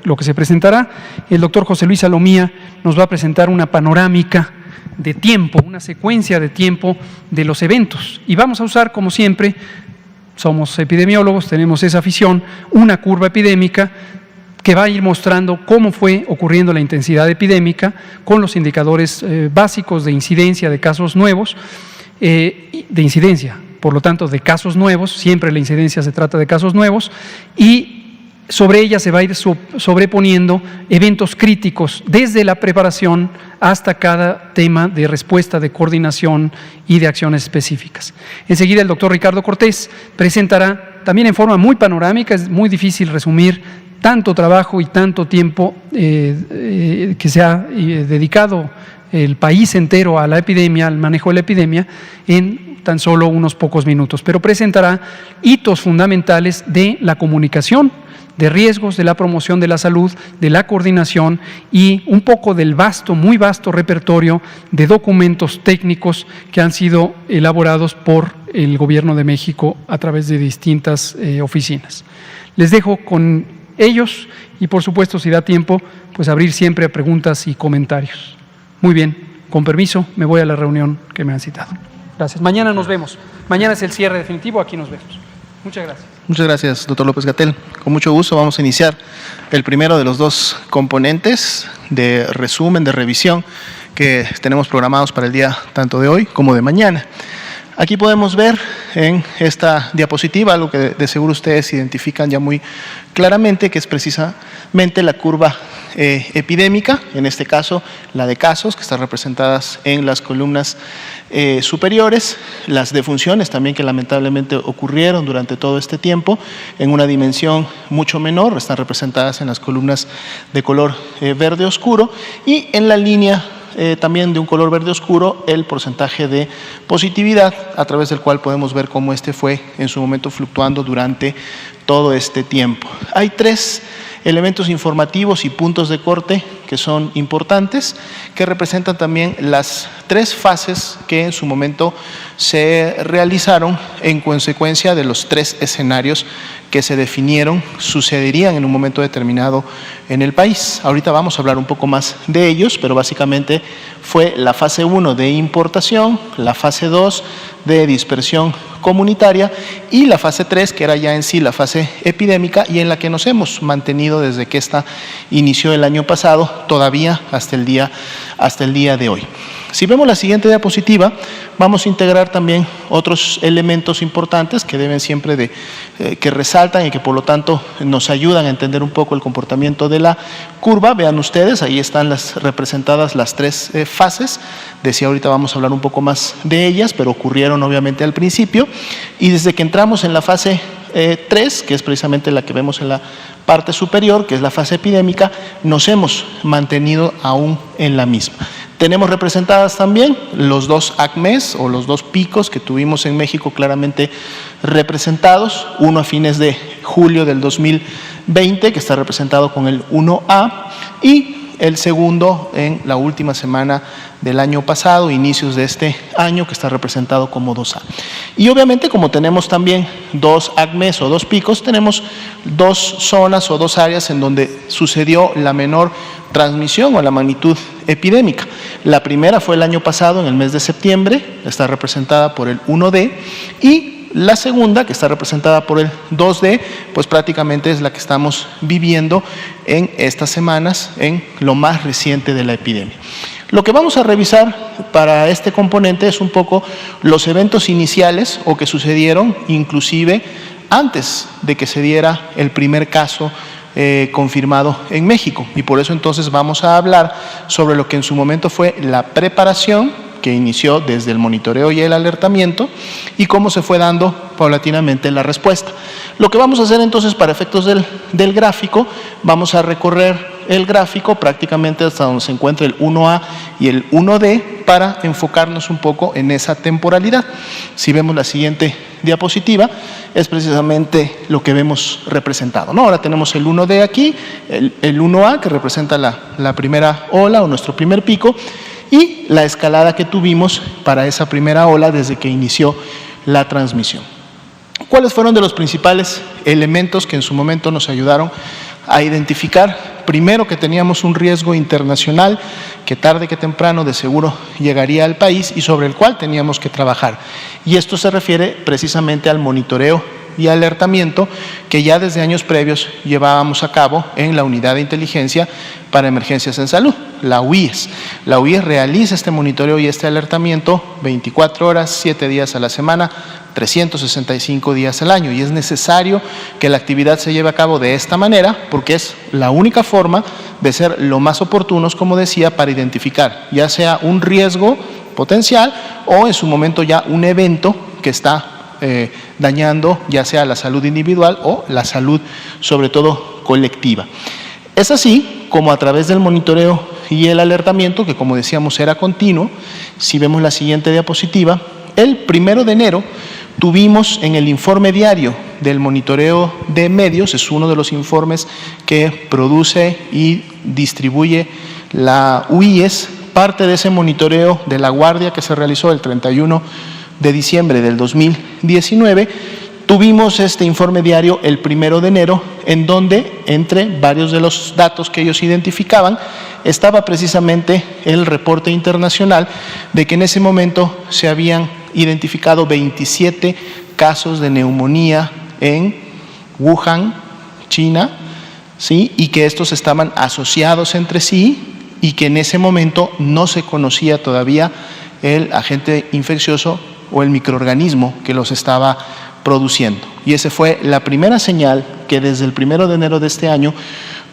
lo que se presentará. El doctor José Luis Salomía nos va a presentar una panorámica de tiempo, una secuencia de tiempo de los eventos. Y vamos a usar, como siempre, somos epidemiólogos, tenemos esa afición, una curva epidémica que va a ir mostrando cómo fue ocurriendo la intensidad epidémica con los indicadores básicos de incidencia de casos nuevos, por lo tanto, de casos nuevos, siempre la incidencia se trata de casos nuevos, y sobre ella se va a ir sobreponiendo eventos críticos desde la preparación hasta cada tema de respuesta, de coordinación y de acciones específicas. Enseguida el doctor Ricardo Cortés presentará también en forma muy panorámica, es muy difícil resumir tanto trabajo y tanto tiempo que se ha dedicado el país entero a la epidemia, al manejo de la epidemia, en tan solo unos pocos minutos, pero presentará hitos fundamentales de la comunicación de riesgos, de la promoción de la salud, de la coordinación y un poco del vasto, muy vasto repertorio de documentos técnicos que han sido elaborados por el Gobierno de México a través de distintas oficinas. Les dejo con ellos y, por supuesto, si da tiempo, pues abrir siempre a preguntas y comentarios. Muy bien, con permiso, me voy a la reunión que me han citado. Gracias. Mañana nos vemos. Mañana es el cierre definitivo, aquí nos vemos. Muchas gracias. Muchas gracias, doctor López-Gatell. Con mucho gusto vamos a iniciar el primero de los dos componentes de resumen, de revisión que tenemos programados para el día tanto de hoy como de mañana. Aquí podemos ver en esta diapositiva algo que de seguro ustedes identifican ya muy claramente, que es precisamente la curva epidémica, en este caso la de casos, que están representadas en las columnas superiores, las defunciones también que lamentablemente ocurrieron durante todo este tiempo en una dimensión mucho menor, están representadas en las columnas de color verde oscuro, y en la línea también de un color verde oscuro el porcentaje de positividad, a través del cual podemos ver cómo este fue en su momento fluctuando durante todo este tiempo. Hay tres elementos informativos y puntos de corte que son importantes, que representan también las tres fases que en su momento se realizaron en consecuencia de los tres escenarios que se definieron, sucederían en un momento determinado en el país. Ahorita vamos a hablar un poco más de ellos, pero básicamente fue la fase 1 de importación, la fase 2 de dispersión comunitaria y la fase 3, que era ya en sí la fase epidémica y en la que nos hemos mantenido desde que esta inició el año pasado, todavía hasta el día de hoy. Si vemos la siguiente diapositiva, vamos a integrar también otros elementos importantes que deben siempre que resaltan y que por lo tanto nos ayudan a entender un poco el comportamiento de la curva. Vean ustedes, ahí están representadas las tres fases. Decía, ahorita vamos a hablar un poco más de ellas, pero ocurrieron obviamente al principio. Y desde que entramos en la fase 3, que es precisamente la que vemos en la parte superior, que es la fase epidémica, nos hemos mantenido aún en la misma. Tenemos representadas también los dos ACMEs o los dos picos que tuvimos en México claramente representados, uno a fines de julio del 2020, que está representado con el 1A, y el segundo en la última semana del año pasado, inicios de este año, que está representado como 2A. Y obviamente, como tenemos también dos ACMEs o dos picos, tenemos dos zonas o dos áreas en donde sucedió la menor transmisión o la magnitud epidémica. La primera fue el año pasado, en el mes de septiembre, está representada por el 1D, y la segunda, que está representada por el 2D, pues prácticamente es la que estamos viviendo en estas semanas, en lo más reciente de la epidemia. Lo que vamos a revisar para este componente es un poco los eventos iniciales o que sucedieron inclusive antes de que se diera el primer caso confirmado en México, y por eso entonces vamos a hablar sobre lo que en su momento fue la preparación que inició desde el monitoreo y el alertamiento y cómo se fue dando paulatinamente la respuesta. Lo que vamos a hacer entonces para efectos del gráfico, vamos a recorrer el gráfico prácticamente hasta donde se encuentra el 1A y el 1D para enfocarnos un poco en esa temporalidad. Si vemos la siguiente diapositiva, es precisamente lo que vemos representado, ¿no? Ahora tenemos el 1D aquí, el 1A que representa la primera ola o nuestro primer pico, y la escalada que tuvimos para esa primera ola desde que inició la transmisión. ¿Cuáles fueron de los principales elementos que en su momento nos ayudaron a identificar primero que teníamos un riesgo internacional que tarde que temprano de seguro llegaría al país y sobre el cual teníamos que trabajar. Y esto se refiere precisamente al monitoreo y alertamiento que ya desde años previos llevábamos a cabo en la Unidad de Inteligencia para Emergencias en Salud, la UIES. La UIES realiza este monitoreo y este alertamiento 24 horas, 7 días a la semana, 365 días al año, y es necesario que la actividad se lleve a cabo de esta manera porque es la única forma de ser lo más oportunos, como decía, para identificar ya sea un riesgo potencial o en su momento ya un evento que está dañando ya sea la salud individual o la salud sobre todo colectiva. Es así como a través del monitoreo y el alertamiento, que como decíamos era continuo, si vemos la siguiente diapositiva, el 1 de enero tuvimos en el informe diario del monitoreo de medios, es uno de los informes que produce y distribuye la UIES, parte de ese monitoreo de la guardia que se realizó el 31 de diciembre del 2019, tuvimos este informe diario el 1 de enero, en donde, entre varios de los datos que ellos identificaban, estaba precisamente el reporte internacional de que en ese momento se habían identificado 27 casos de neumonía en Wuhan, China, ¿sí? Y que estos estaban asociados entre sí y que en ese momento no se conocía todavía el agente infeccioso o el microorganismo que los estaba produciendo. Y esa fue la primera señal que desde el 1 de enero de este año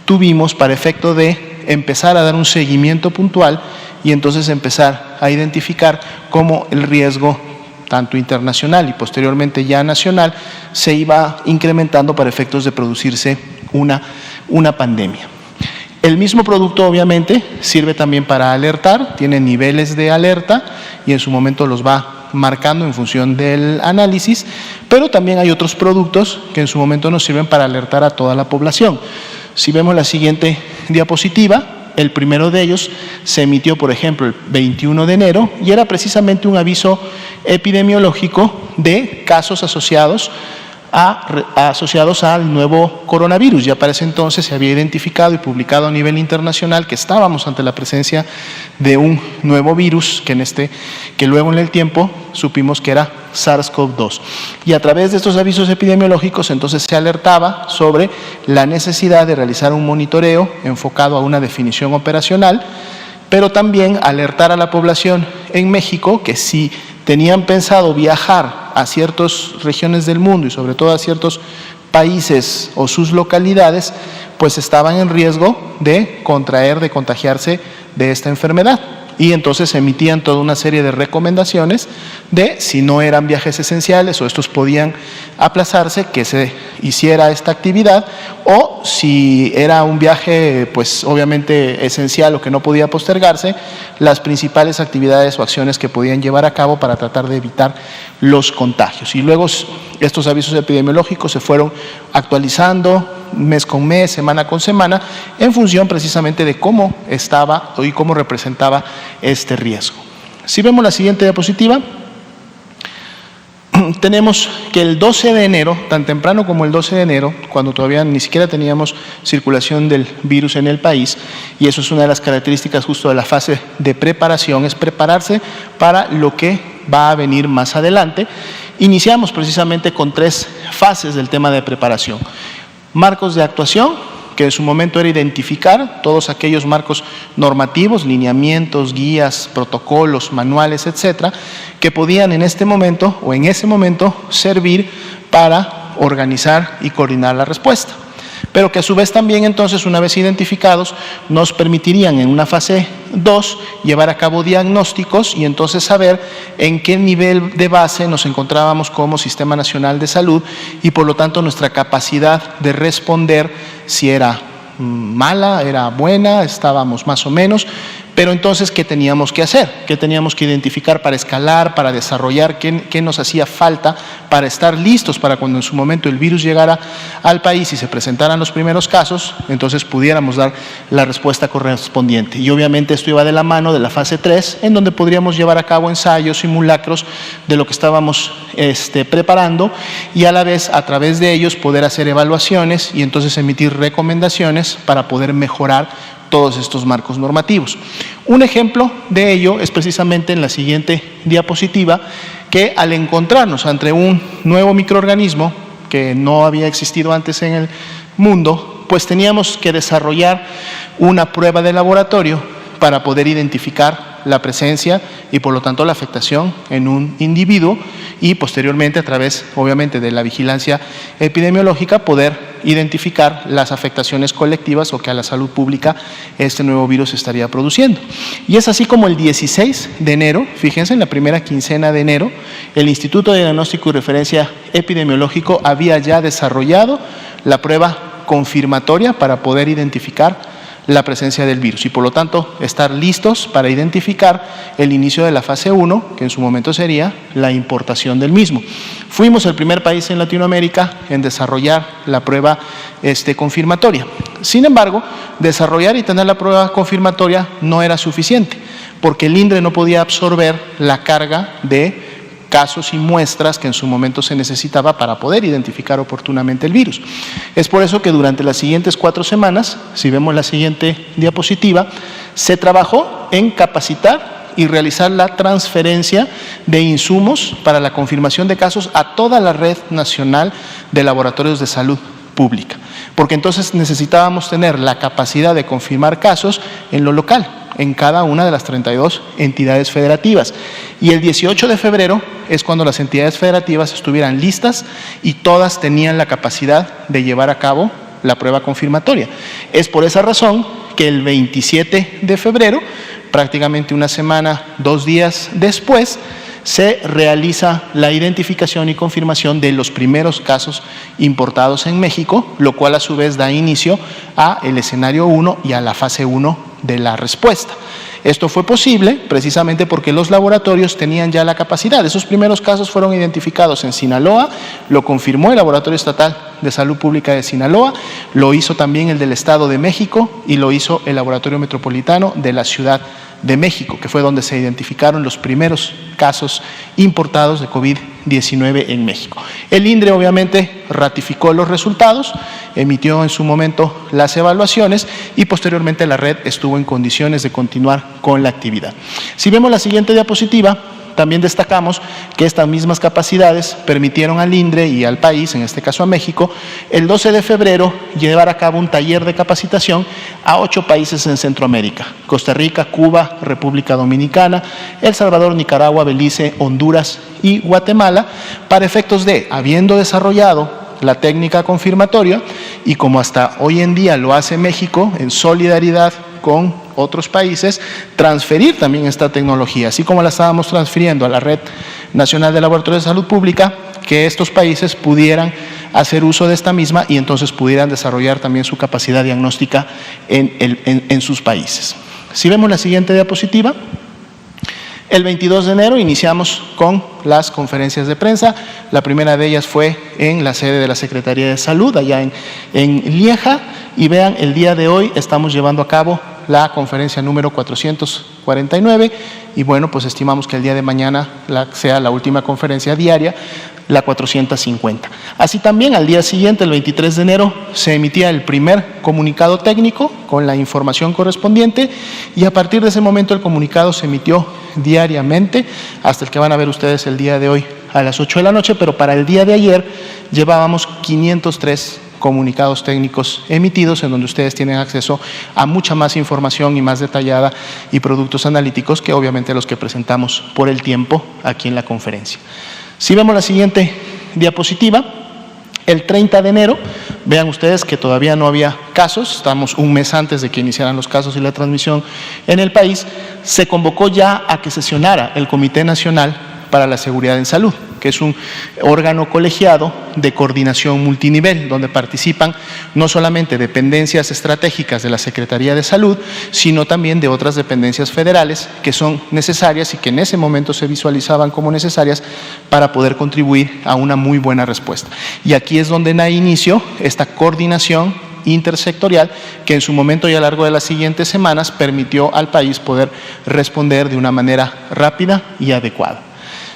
tuvimos para efecto de empezar a dar un seguimiento puntual y entonces empezar a identificar cómo el riesgo tanto internacional y posteriormente ya nacional se iba incrementando para efectos de producirse una pandemia. El mismo producto obviamente sirve también para alertar, tiene niveles de alerta y en su momento los va marcando en función del análisis, pero también hay otros productos que en su momento nos sirven para alertar a toda la población. Si vemos la siguiente diapositiva, el primero de ellos se emitió, por ejemplo, el 21 de enero y era precisamente un aviso epidemiológico de casos asociados al nuevo coronavirus. Ya para ese entonces se había identificado y publicado a nivel internacional que estábamos ante la presencia de un nuevo virus que luego en el tiempo supimos que era SARS-CoV-2. Y a través de estos avisos epidemiológicos entonces se alertaba sobre la necesidad de realizar un monitoreo enfocado a una definición operacional, pero también alertar a la población en México que si tenían pensado viajar a ciertas regiones del mundo y sobre todo a ciertos países o sus localidades, pues estaban en riesgo de contagiarse de esta enfermedad. Y entonces se emitían toda una serie de recomendaciones de si no eran viajes esenciales o estos podían aplazarse, que se hiciera esta actividad, o si era un viaje pues obviamente esencial o que no podía postergarse, las principales actividades o acciones que podían llevar a cabo para tratar de evitar los contagios. Y luego estos avisos epidemiológicos se fueron actualizando mes con mes, semana con semana, en función precisamente de cómo estaba y cómo representaba este riesgo. Si vemos la siguiente diapositiva, tenemos que el 12 de enero, tan temprano como el 12 de enero, cuando todavía ni siquiera teníamos circulación del virus en el país, y eso es una de las características justo de la fase de preparación, es prepararse para lo que va a venir más adelante. Iniciamos precisamente con 3 fases del tema de preparación. Marcos de actuación, que en su momento era identificar todos aquellos marcos normativos, lineamientos, guías, protocolos, manuales, etcétera, que podían en este momento o en ese momento servir para organizar y coordinar la respuesta. Pero que a su vez también entonces, una vez identificados, nos permitirían en una fase 2 llevar a cabo diagnósticos y entonces saber en qué nivel de base nos encontrábamos como Sistema Nacional de Salud y por lo tanto nuestra capacidad de responder si era mala, era buena, estábamos más o menos, Pero entonces, ¿qué teníamos que hacer? ¿Qué teníamos que identificar para escalar, para desarrollar? ¿Qué nos hacía falta para estar listos para cuando en su momento el virus llegara al país y se presentaran los primeros casos, entonces pudiéramos dar la respuesta correspondiente? Y obviamente esto iba de la mano de la fase 3, en donde podríamos llevar a cabo ensayos, simulacros de lo que estábamos preparando y a la vez, a través de ellos, poder hacer evaluaciones y entonces emitir recomendaciones para poder mejorar todos estos marcos normativos. Un ejemplo de ello es precisamente en la siguiente diapositiva, que al encontrarnos ante un nuevo microorganismo que no había existido antes en el mundo, pues teníamos que desarrollar una prueba de laboratorio para poder identificar la presencia y por lo tanto la afectación en un individuo y posteriormente a través obviamente de la vigilancia epidemiológica poder identificar las afectaciones colectivas o que a la salud pública este nuevo virus estaría produciendo. Y es así como el 16 de enero, fíjense, en la primera quincena de enero, el Instituto de Diagnóstico y Referencia Epidemiológico había ya desarrollado la prueba confirmatoria para poder identificar la presencia del virus y por lo tanto estar listos para identificar el inicio de la fase 1, que en su momento sería la importación del mismo. Fuimos el primer país en Latinoamérica en desarrollar la prueba confirmatoria. Sin embargo, desarrollar y tener la prueba confirmatoria no era suficiente, porque el INDRE no podía absorber la carga de casos y muestras que en su momento se necesitaba para poder identificar oportunamente el virus. Es por eso que durante las siguientes 4 semanas, si vemos la siguiente diapositiva, se trabajó en capacitar y realizar la transferencia de insumos para la confirmación de casos a toda la red nacional de laboratorios de salud pública, porque entonces necesitábamos tener la capacidad de confirmar casos en lo local, en cada una de las 32 entidades federativas. Y el 18 de febrero es cuando las entidades federativas estuvieran listas y todas tenían la capacidad de llevar a cabo la prueba confirmatoria. Es por esa razón que el 27 de febrero, prácticamente una semana, 2 días después, se realiza la identificación y confirmación de los primeros casos importados en México, lo cual a su vez da inicio a el escenario 1 y a la fase 1 de la respuesta. Esto fue posible precisamente porque los laboratorios tenían ya la capacidad. Esos primeros casos fueron identificados en Sinaloa, lo confirmó el Laboratorio Estatal de Salud Pública de Sinaloa, lo hizo también el del Estado de México y lo hizo el Laboratorio Metropolitano de la Ciudad de México, que fue donde se identificaron los primeros casos importados de COVID-19 en México. El INDRE obviamente ratificó los resultados, emitió en su momento las evaluaciones y posteriormente la red estuvo en condiciones de continuar con la actividad. Si vemos la siguiente diapositiva, también destacamos que estas mismas capacidades permitieron al INDRE y al país, en este caso a México, el 12 de febrero llevar a cabo un taller de capacitación a 8 países en Centroamérica: Costa Rica, Cuba, República Dominicana, El Salvador, Nicaragua, Belice, Honduras y Guatemala, para efectos de, habiendo desarrollado la técnica confirmatoria, y como hasta hoy en día lo hace México en solidaridad con otros países, transferir también esta tecnología, así como la estábamos transfiriendo a la Red Nacional de Laboratorios de Salud Pública, que estos países pudieran hacer uso de esta misma y entonces pudieran desarrollar también su capacidad diagnóstica en sus países. Si vemos la siguiente diapositiva, el 22 de enero iniciamos con las conferencias de prensa. La primera de ellas fue en la sede de la Secretaría de Salud, allá en Lieja. Y vean, el día de hoy estamos llevando a cabo la conferencia número 449 y bueno, pues estimamos que el día de mañana sea la última conferencia diaria, la 450. Así también al día siguiente, el 23 de enero, se emitía el primer comunicado técnico con la información correspondiente y a partir de ese momento el comunicado se emitió diariamente hasta el que van a ver ustedes el día de hoy a las 8 de la noche, pero para el día de ayer llevábamos 503 comunicados técnicos emitidos en donde ustedes tienen acceso a mucha más información y más detallada y productos analíticos que obviamente los que presentamos por el tiempo aquí en la conferencia. Si vemos la siguiente diapositiva, el 30 de enero, vean ustedes que todavía no había casos, estamos un mes antes de que iniciaran los casos y la transmisión en el país, se convocó ya a que sesionara el Comité Nacional para la Seguridad en Salud, que es un órgano colegiado de coordinación multinivel, donde participan no solamente dependencias estratégicas de la Secretaría de Salud, sino también de otras dependencias federales que son necesarias y que en ese momento se visualizaban como necesarias para poder contribuir a una muy buena respuesta. Y aquí es donde da inicio esta coordinación intersectorial que en su momento y a lo largo de las siguientes semanas permitió al país poder responder de una manera rápida y adecuada.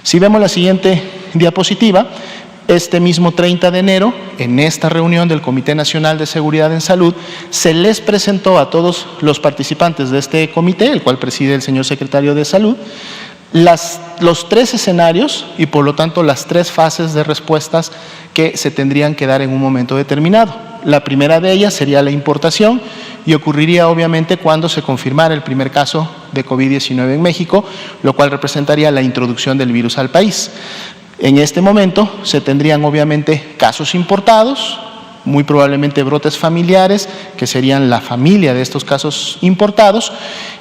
Si vemos la siguiente diapositiva, este mismo 30 de enero, en esta reunión del Comité Nacional de Seguridad en Salud, se les presentó a todos los participantes de este comité, el cual preside el señor secretario de Salud, los 3 escenarios y por lo tanto las 3 fases de respuestas que se tendrían que dar en un momento determinado. La primera de ellas sería la importación y ocurriría obviamente cuando se confirmara el primer caso de COVID-19 en México, lo cual representaría la introducción del virus al país. En este momento se tendrían obviamente casos importados, muy probablemente brotes familiares, que serían la familia de estos casos importados,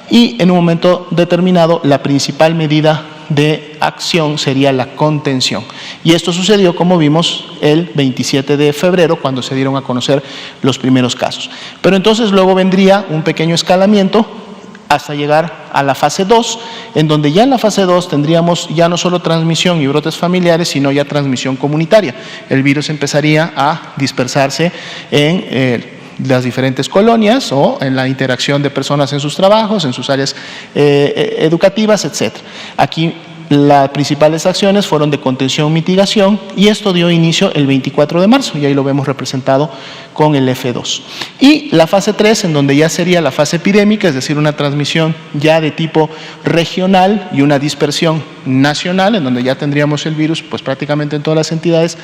y en un momento determinado la principal medida de acción sería la contención. Y esto sucedió, como vimos, el 27 de febrero, cuando se dieron a conocer los primeros casos. Pero entonces luego vendría un pequeño escalamiento hasta llegar a la fase 2, en donde ya en la fase 2 tendríamos ya no solo transmisión y brotes familiares, sino ya transmisión comunitaria. El virus empezaría a dispersarse en las diferentes colonias o en la interacción de personas en sus trabajos, en sus áreas educativas, etc. Aquí las principales acciones fueron de contención, mitigación, y esto dio inicio el 24 de marzo, y ahí lo vemos representado con el F2. Y la fase 3, en donde ya sería la fase epidémica, es decir, una transmisión ya de tipo regional y una dispersión nacional, en donde ya tendríamos el virus pues prácticamente en todas las entidades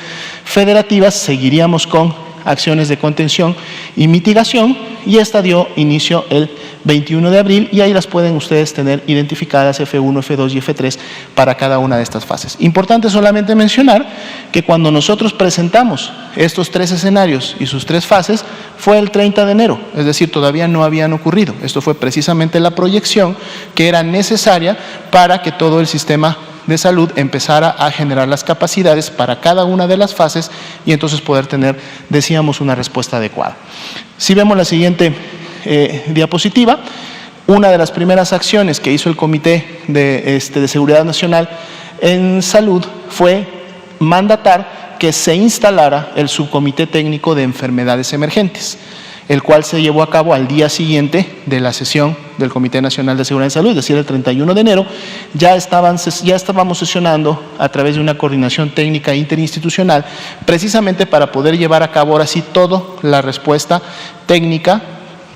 federativas. Seguiríamos con acciones de contención y mitigación, y esta dio inicio el 21 de abril, y ahí las pueden ustedes tener identificadas F1, F2 y F3 para cada una de estas fases. Importante solamente mencionar que cuando nosotros presentamos estos 3 escenarios y sus 3 fases fue el 30 de enero, es decir, todavía no habían ocurrido. Esto fue precisamente la proyección que era necesaria para que todo el sistema de salud empezara a generar las capacidades para cada una de las fases y entonces poder tener, decíamos, una respuesta adecuada. Si vemos la siguiente diapositiva, una de las primeras acciones que hizo el Comité de Seguridad Nacional en Salud fue mandatar que se instalara el Subcomité Técnico de Enfermedades Emergentes, el cual se llevó a cabo al día siguiente de la sesión del Comité Nacional de Seguridad en Salud, es decir, el 31 de enero, ya estábamos sesionando a través de una coordinación técnica interinstitucional, precisamente para poder llevar a cabo ahora sí toda la respuesta técnica,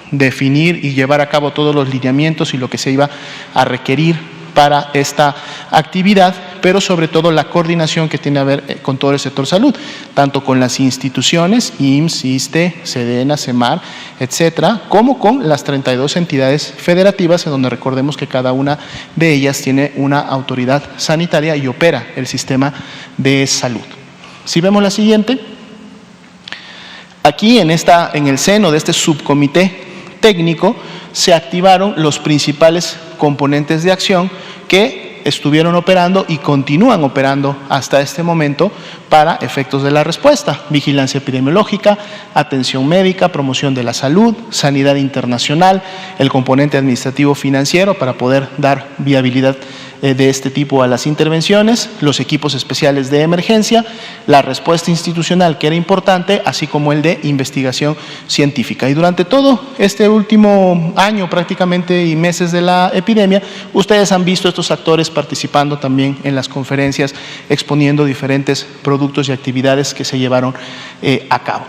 definir y llevar a cabo todos los lineamientos y lo que se iba a requerir para esta actividad, pero sobre todo la coordinación que tiene que ver con todo el sector salud, tanto con las instituciones, IMSS, ISSSTE, SEDENA, CEMAR, etcétera, como con las 32 entidades federativas, en donde recordemos que cada una de ellas tiene una autoridad sanitaria y opera el sistema de salud. Si vemos la siguiente, aquí en el seno de este subcomité técnico se activaron los principales componentes de acción que estuvieron operando y continúan operando hasta este momento para efectos de la respuesta: vigilancia epidemiológica, atención médica, promoción de la salud, sanidad internacional, el componente administrativo financiero para poder dar viabilidad de este tipo a las intervenciones, los equipos especiales de emergencia, la respuesta institucional, que era importante, así como el de investigación científica. Y durante todo este último año prácticamente y meses de la epidemia, ustedes han visto estos actores participando también en las conferencias, exponiendo diferentes productos y actividades que se llevaron a cabo.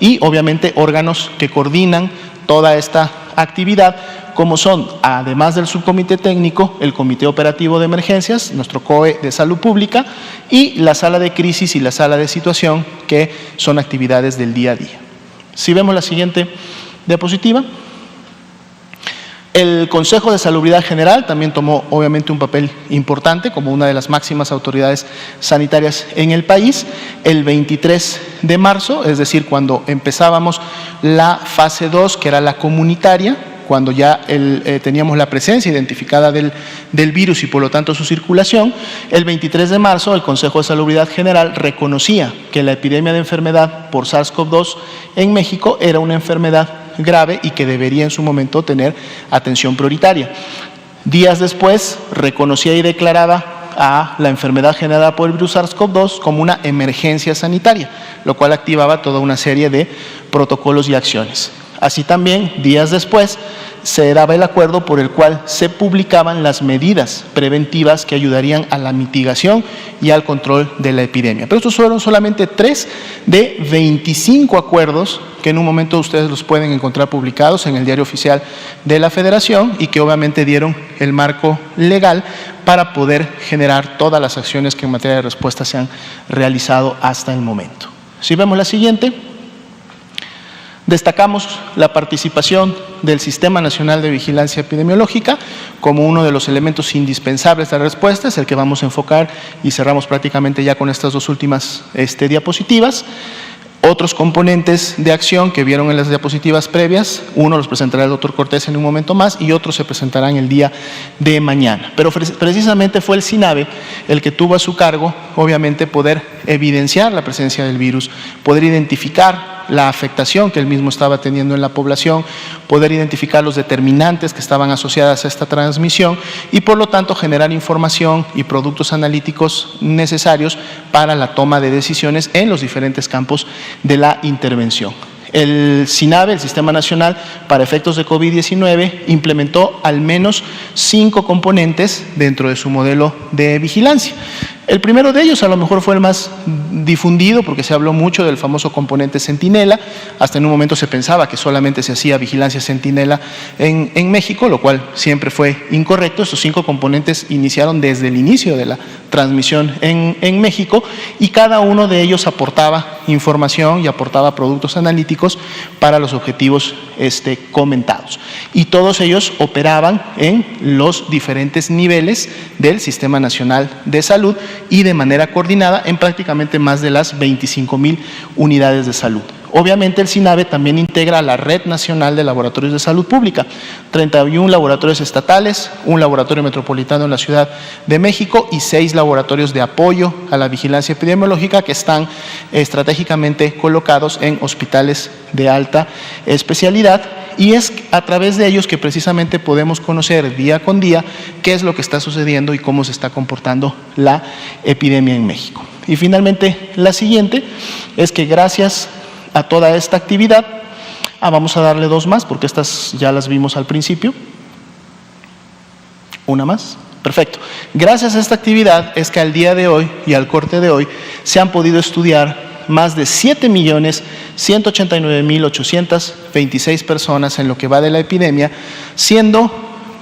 Y obviamente órganos que coordinan toda esta actividad, como son, además del subcomité técnico, el Comité Operativo de Emergencias, nuestro COE de Salud Pública, y la sala de crisis y la sala de situación, que son actividades del día a día. Si vemos la siguiente diapositiva, el Consejo de Salubridad General también tomó obviamente un papel importante como una de las máximas autoridades sanitarias en el país. El 23 de marzo, es decir, cuando empezábamos la fase 2, que era la comunitaria, cuando ya teníamos la presencia identificada del virus y por lo tanto su circulación, el 23 de marzo el Consejo de Salubridad General reconocía que la epidemia de enfermedad por SARS-CoV-2 en México era una enfermedad grave y que debería en su momento tener atención prioritaria. Días después reconocía y declaraba a la enfermedad generada por el virus SARS-CoV-2 como una emergencia sanitaria, lo cual activaba toda una serie de protocolos y acciones. Así también, días después, se daba el acuerdo por el cual se publicaban las medidas preventivas que ayudarían a la mitigación y al control de la epidemia. Pero estos fueron solamente 3 de 25 acuerdos que en un momento ustedes los pueden encontrar publicados en el Diario Oficial de la Federación y que obviamente dieron el marco legal para poder generar todas las acciones que en materia de respuesta se han realizado hasta el momento. Si vemos la siguiente, destacamos la participación del Sistema Nacional de Vigilancia Epidemiológica como uno de los elementos indispensables de la respuesta, es el que vamos a enfocar y cerramos prácticamente ya con estas dos últimas diapositivas. Otros componentes de acción que vieron en las diapositivas previas, uno los presentará el doctor Cortés en un momento más y otros se presentarán el día de mañana. Pero precisamente fue el SINAVE el que tuvo a su cargo, obviamente, poder evidenciar la presencia del virus, poder identificar la afectación que el mismo estaba teniendo en la población, poder identificar los determinantes que estaban asociadas a esta transmisión y por lo tanto generar información y productos analíticos necesarios para la toma de decisiones en los diferentes campos de la intervención. El SINAVE, el Sistema Nacional para Efectos de COVID-19, implementó al menos 5 componentes dentro de su modelo de vigilancia. El primero de ellos a lo mejor fue el más difundido porque se habló mucho del famoso componente centinela. Hasta en un momento se pensaba que solamente se hacía vigilancia centinela en México, lo cual siempre fue incorrecto. Estos 5 componentes iniciaron desde el inicio de la transmisión en México y cada uno de ellos aportaba información y aportaba productos analíticos para los objetivos comentados. Y todos ellos operaban en los diferentes niveles del Sistema Nacional de Salud y de manera coordinada en prácticamente más de las 25,000 unidades de salud. Obviamente el SINAVE también integra la Red Nacional de Laboratorios de Salud Pública, 31 laboratorios estatales, un laboratorio metropolitano en la Ciudad de México y 6 laboratorios de apoyo a la vigilancia epidemiológica que están estratégicamente colocados en hospitales de alta especialidad y es a través de ellos que precisamente podemos conocer día con día qué es lo que está sucediendo y cómo se está comportando la epidemia en México. Y finalmente la siguiente es que gracias a toda esta actividad, vamos a darle 2 más porque estas ya las vimos al principio. Una más. Perfecto. Gracias a esta actividad es que al día de hoy y al corte de hoy se han podido estudiar más de 7.189.826 personas en lo que va de la epidemia, siendo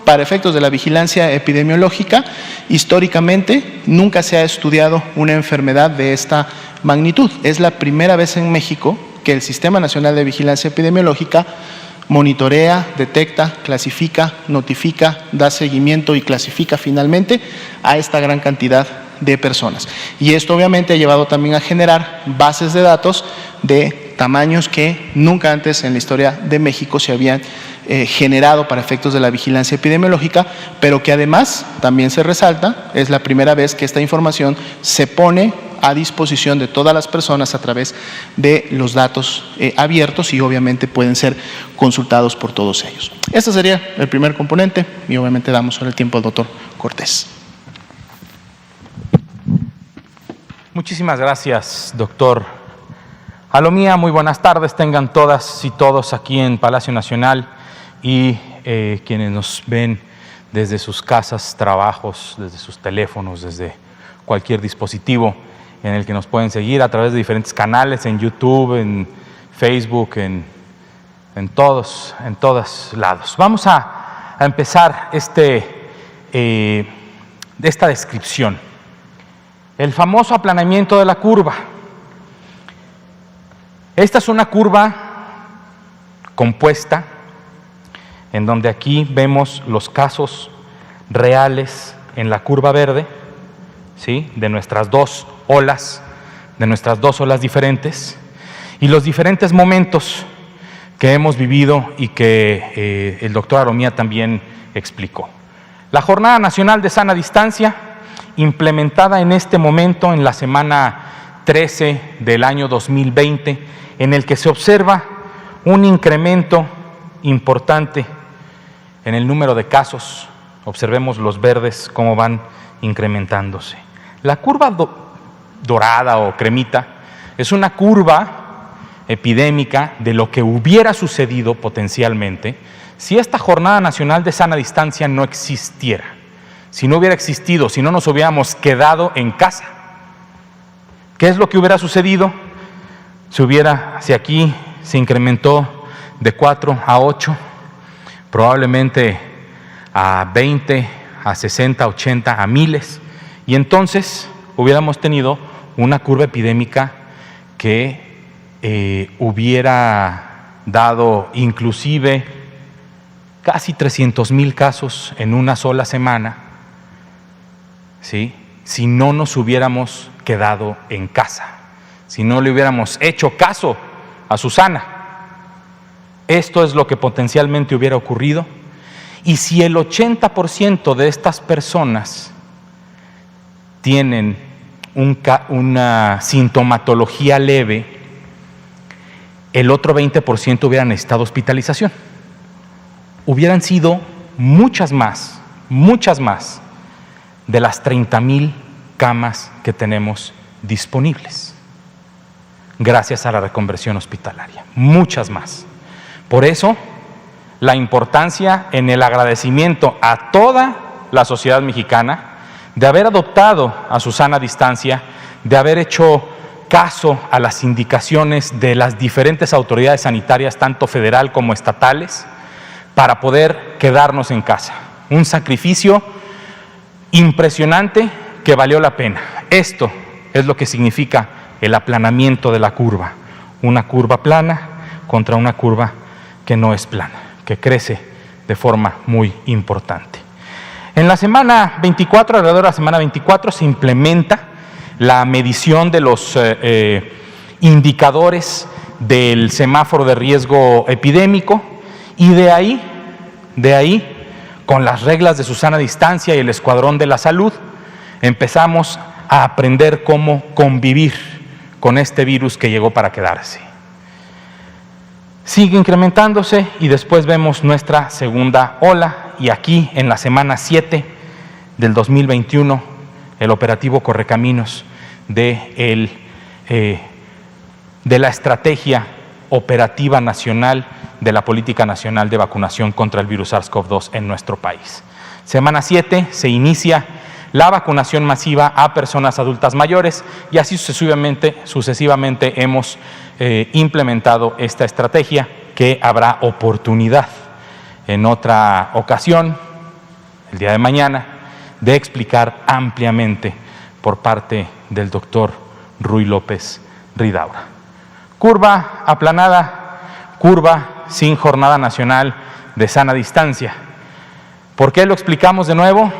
para efectos de la vigilancia epidemiológica, históricamente nunca se ha estudiado una enfermedad de esta magnitud. Es la primera vez en México que el Sistema Nacional de Vigilancia Epidemiológica monitorea, detecta, clasifica, notifica, da seguimiento y clasifica finalmente a esta gran cantidad de personas. Y esto obviamente ha llevado también a generar bases de datos de tamaños que nunca antes en la historia de México se habían generado para efectos de la vigilancia epidemiológica, pero que además también se resalta, es la primera vez que esta información se pone a disposición de todas las personas a través de los datos abiertos y obviamente pueden ser consultados por todos ellos. Este sería el primer componente y obviamente damos ahora el tiempo al doctor Cortés. Muchísimas gracias, doctor Alomía. Muy buenas tardes, tengan todas y todos aquí en Palacio Nacional y quienes nos ven desde sus casas, trabajos, desde sus teléfonos, desde cualquier dispositivo en el que nos pueden seguir a través de diferentes canales, en YouTube, en Facebook, en todos lados. Vamos a empezar esta descripción. El famoso aplanamiento de la curva. Esta es una curva compuesta en donde aquí vemos los casos reales en la curva verde, ¿sí?, de nuestras dos olas diferentes y los diferentes momentos que hemos vivido y que el doctor Alomía también explicó. La Jornada Nacional de Sana Distancia, implementada en este momento en la semana 13 del año 2020, en el que se observa un incremento importante en el número de casos. Observemos los verdes cómo van incrementándose. La curva dorada o cremita es una curva epidémica de lo que hubiera sucedido potencialmente si esta Jornada Nacional de Sana Distancia no existiera, si no hubiera existido, si no nos hubiéramos quedado en casa. ¿Qué es lo que hubiera sucedido? Si aquí se incrementó de 4 a 8, probablemente a 20, a 60, 80, a miles, y entonces hubiéramos tenido una curva epidémica que hubiera dado inclusive casi 300,000 casos en una sola semana, ¿sí? Si no nos hubiéramos quedado en casa, si no le hubiéramos hecho caso a Susana. Esto es lo que potencialmente hubiera ocurrido. Y si el 80% de estas personas tienen una sintomatología leve, el otro 20% hubiera necesitado hospitalización. Hubieran sido muchas más de las 30,000 camas que tenemos disponibles, gracias a la reconversión hospitalaria, muchas más. Por eso, la importancia en el agradecimiento a toda la sociedad mexicana de haber adoptado a su sana distancia, de haber hecho caso a las indicaciones de las diferentes autoridades sanitarias, tanto federal como estatales, para poder quedarnos en casa. Un sacrificio impresionante que valió la pena. Esto es lo que significa el aplanamiento de la curva. Una curva plana contra una curva que no es plana, que crece de forma muy importante. En la semana 24, alrededor de la semana 24, se implementa la medición de los indicadores del semáforo de riesgo epidémico, y de ahí, con las reglas de su sana distancia y el escuadrón de la salud, empezamos a aprender cómo convivir con este virus que llegó para quedarse. Sigue incrementándose y después vemos nuestra segunda ola, y aquí en la semana 7 del 2021, el operativo Correcaminos de la estrategia operativa nacional de la Política Nacional de Vacunación contra el virus SARS-CoV-2 en nuestro país. Semana 7 se inicia la vacunación masiva a personas adultas mayores, y así sucesivamente hemos implementado esta estrategia, que habrá oportunidad en otra ocasión, el día de mañana, de explicar ampliamente por parte del doctor Ruy López Ridaura. Curva aplanada, curva sin Jornada Nacional de Sana Distancia. ¿Por qué lo explicamos de nuevo?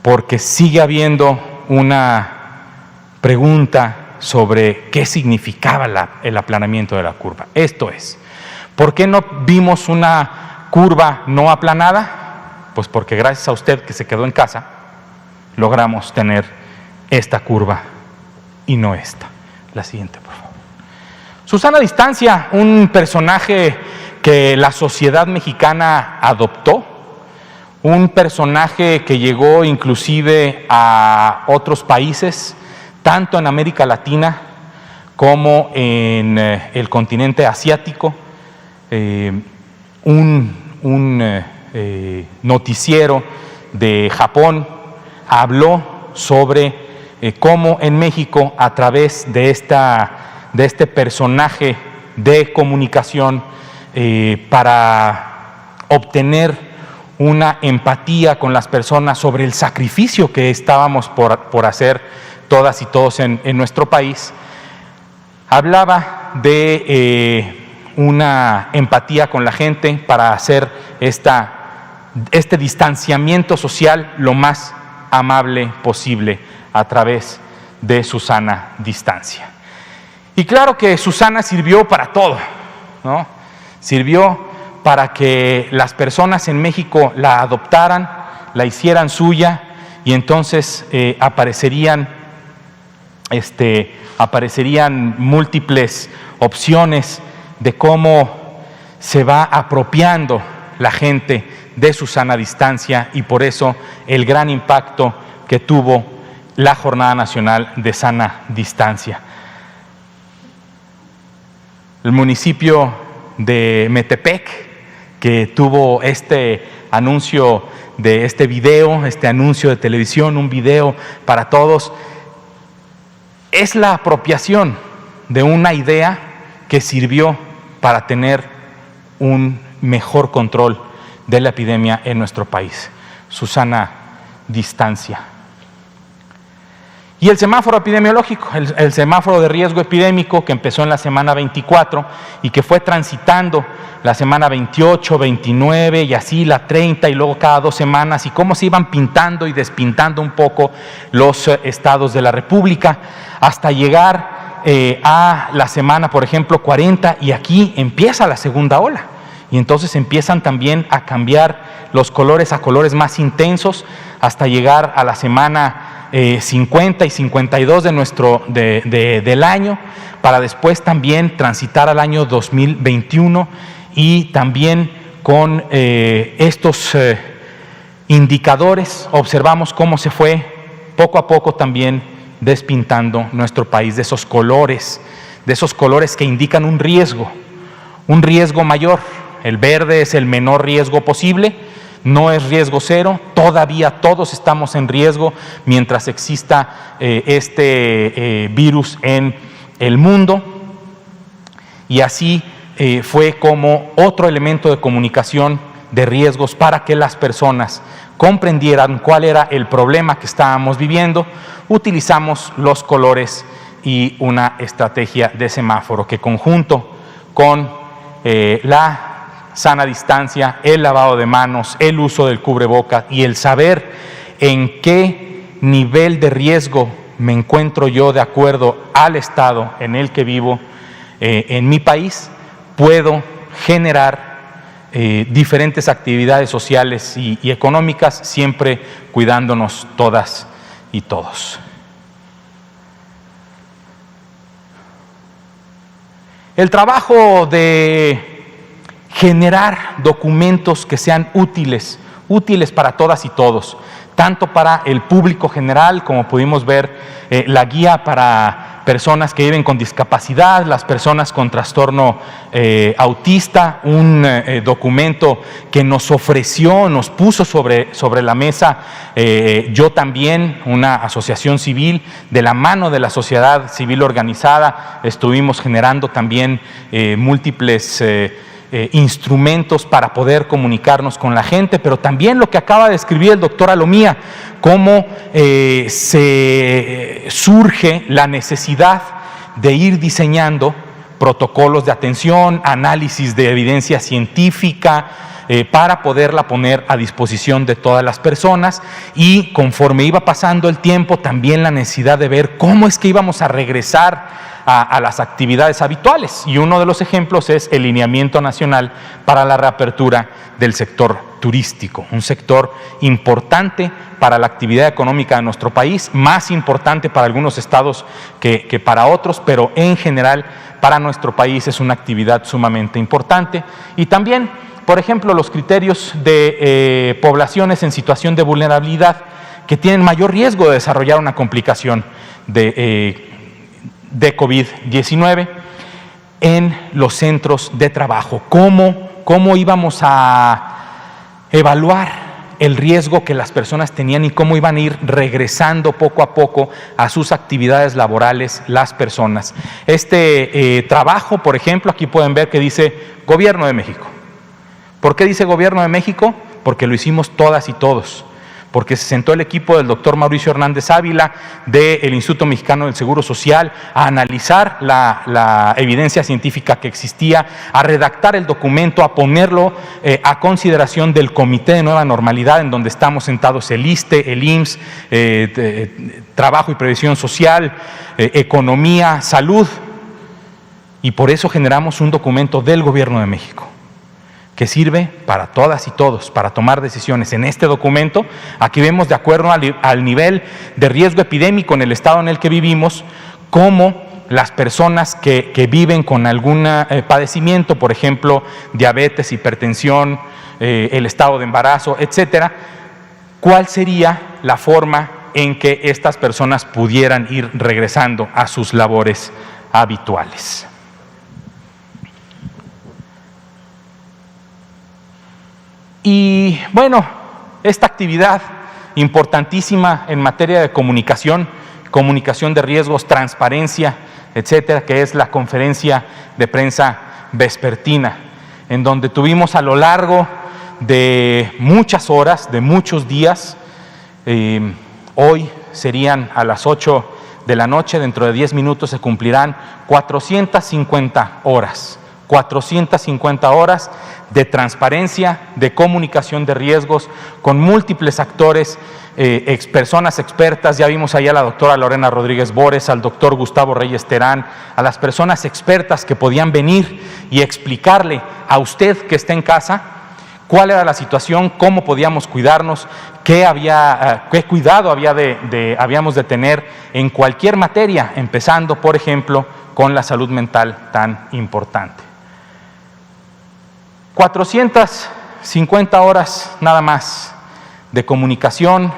Porque sigue habiendo una pregunta sobre qué significaba el aplanamiento de la curva. Esto es, ¿por qué no vimos una curva no aplanada? Pues porque gracias a usted que se quedó en casa, logramos tener esta curva y no esta. La siguiente, por favor. Susana Distancia, un personaje que la sociedad mexicana adoptó, un personaje que llegó inclusive a otros países, tanto en América Latina como en el continente asiático. Un noticiero de Japón habló sobre cómo en México, a través de este personaje de comunicación, para obtener una empatía con las personas sobre el sacrificio que estábamos por hacer todas y todos en nuestro país, hablaba de una empatía con la gente para hacer este distanciamiento social lo más amable posible a través de su sana distancia. Y claro que Susana sirvió para todo, ¿no? Sirvió para que las personas en México la adoptaran, la hicieran suya, y entonces aparecerían múltiples opciones de cómo se va apropiando la gente de su sana distancia, y por eso el gran impacto que tuvo la Jornada Nacional de Sana Distancia. El municipio de Metepec, que tuvo este anuncio de este video, este anuncio de televisión, un video para todos, es la apropiación de una idea que sirvió para tener un mejor control de la epidemia en nuestro país, su sana distancia. Y el semáforo epidemiológico, el semáforo de riesgo epidémico, que empezó en la semana 24 y que fue transitando la semana 28, 29 y así la 30, y luego cada 2 semanas, y cómo se iban pintando y despintando un poco los estados de la República, hasta llegar a la semana, por ejemplo, 40, y aquí empieza la segunda ola. Y entonces empiezan también a cambiar los colores a colores más intensos, hasta llegar a la semana 50 y 52 del año, para después también transitar al año 2021, y también con estos indicadores observamos cómo se fue poco a poco también despintando nuestro país de esos colores que indican un riesgo mayor. El verde es el menor riesgo posible, no es riesgo cero, todavía todos estamos en riesgo mientras exista este virus en el mundo. Y así fue como otro elemento de comunicación de riesgos para que las personas comprendieran cuál era el problema que estábamos viviendo. Utilizamos los colores y una estrategia de semáforo que, conjunto con la sana distancia, el lavado de manos, el uso del cubrebocas y el saber en qué nivel de riesgo me encuentro yo de acuerdo al estado en el que vivo en mi país, puedo generar diferentes actividades sociales y económicas, siempre cuidándonos todas y todos. El trabajo de generar documentos que sean útiles para todas y todos, tanto para el público general, como pudimos ver la guía para personas que viven con discapacidad, las personas con trastorno autista, un documento que nos ofreció, nos puso sobre la mesa Yo También, una asociación civil, de la mano de la sociedad civil organizada, estuvimos generando también múltiples instrumentos para poder comunicarnos con la gente, pero también lo que acaba de escribir el doctor Alomía, cómo se surge la necesidad de ir diseñando protocolos de atención, análisis de evidencia científica, para poderla poner a disposición de todas las personas, y conforme iba pasando el tiempo también la necesidad de ver cómo es que íbamos a regresar a las actividades habituales, y uno de los ejemplos es el lineamiento nacional para la reapertura del sector turístico, un sector importante para la actividad económica de nuestro país, más importante para algunos estados que para otros, pero en general para nuestro país es una actividad sumamente importante. Y también, por ejemplo, los criterios de poblaciones en situación de vulnerabilidad que tienen mayor riesgo de desarrollar una complicación de COVID-19 en los centros de trabajo. ¿Cómo íbamos a evaluar el riesgo que las personas tenían y cómo iban a ir regresando poco a poco a sus actividades laborales las personas? Este trabajo, por ejemplo, aquí pueden ver que dice Gobierno de México. ¿Por qué dice Gobierno de México? Porque lo hicimos todas y todos. Porque se sentó el equipo del doctor Mauricio Hernández Ávila del Instituto Mexicano del Seguro Social a analizar la evidencia científica que existía, a redactar el documento, a ponerlo a consideración del Comité de Nueva Normalidad, en donde estamos sentados el ISSSTE, el IMSS, Trabajo y Previsión Social, Economía, Salud. Y por eso generamos un documento del Gobierno de México que sirve para todas y todos, para tomar decisiones. En este documento, aquí vemos, de acuerdo al nivel de riesgo epidémico en el estado en el que vivimos, cómo las personas que viven con algún padecimiento, por ejemplo, diabetes, hipertensión, el estado de embarazo, etcétera, cuál sería la forma en que estas personas pudieran ir regresando a sus labores habituales. Y bueno, esta actividad importantísima en materia de comunicación de riesgos, transparencia, etcétera, que es la conferencia de prensa vespertina, en donde tuvimos a lo largo de muchas horas, de muchos días, hoy serían a las 8 de la noche, dentro de 10 minutos se cumplirán 450 horas. 450 horas de transparencia, de comunicación de riesgos, con múltiples actores, personas expertas. Ya vimos ahí a la doctora Lorena Rodríguez Bores, al doctor Gustavo Reyes Terán, a las personas expertas que podían venir y explicarle a usted que está en casa cuál era la situación, cómo podíamos cuidarnos, qué cuidado habíamos de tener en cualquier materia, empezando, por ejemplo, con la salud mental tan importante. 450 horas nada más de comunicación,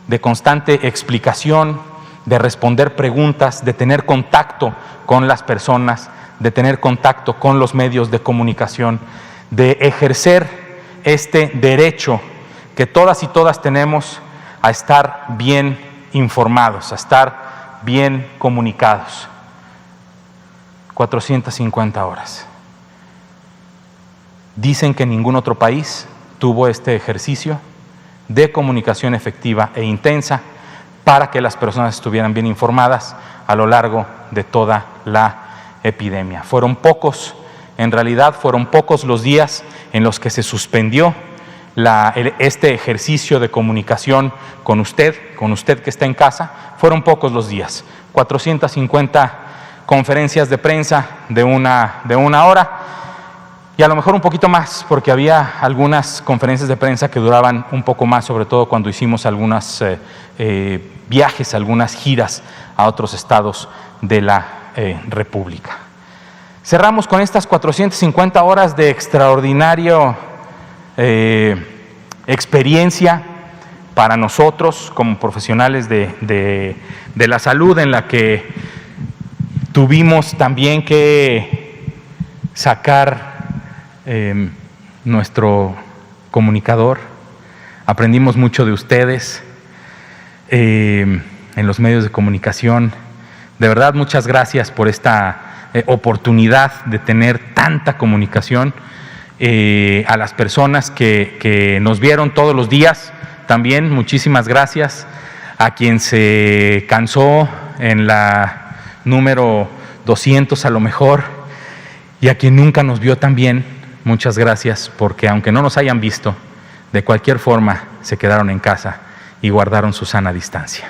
de constante explicación, de responder preguntas, de tener contacto con las personas, de tener contacto con los medios de comunicación, de ejercer este derecho que todas y todas tenemos a estar bien informados, a estar bien comunicados. 450 horas. Dicen que ningún otro país tuvo este ejercicio de comunicación efectiva e intensa para que las personas estuvieran bien informadas a lo largo de toda la epidemia. Fueron pocos, en realidad fueron pocos los días en los que se suspendió este ejercicio de comunicación con usted que está en casa. Fueron pocos los días, 450 conferencias de prensa de una hora, y a lo mejor un poquito más, porque había algunas conferencias de prensa que duraban un poco más, sobre todo cuando hicimos algunos viajes, algunas giras a otros estados de la República. Cerramos con estas 450 horas de extraordinario experiencia para nosotros como profesionales de la salud, en la que tuvimos también que sacar nuestro comunicador. Aprendimos mucho de ustedes en los medios de comunicación. De verdad, muchas gracias por esta oportunidad de tener tanta comunicación. A las personas que nos vieron todos los días, también muchísimas gracias. A quien se cansó en la número 200 a lo mejor, y a quien nunca nos vio también, muchas gracias, porque aunque no nos hayan visto, de cualquier forma se quedaron en casa y guardaron su sana distancia.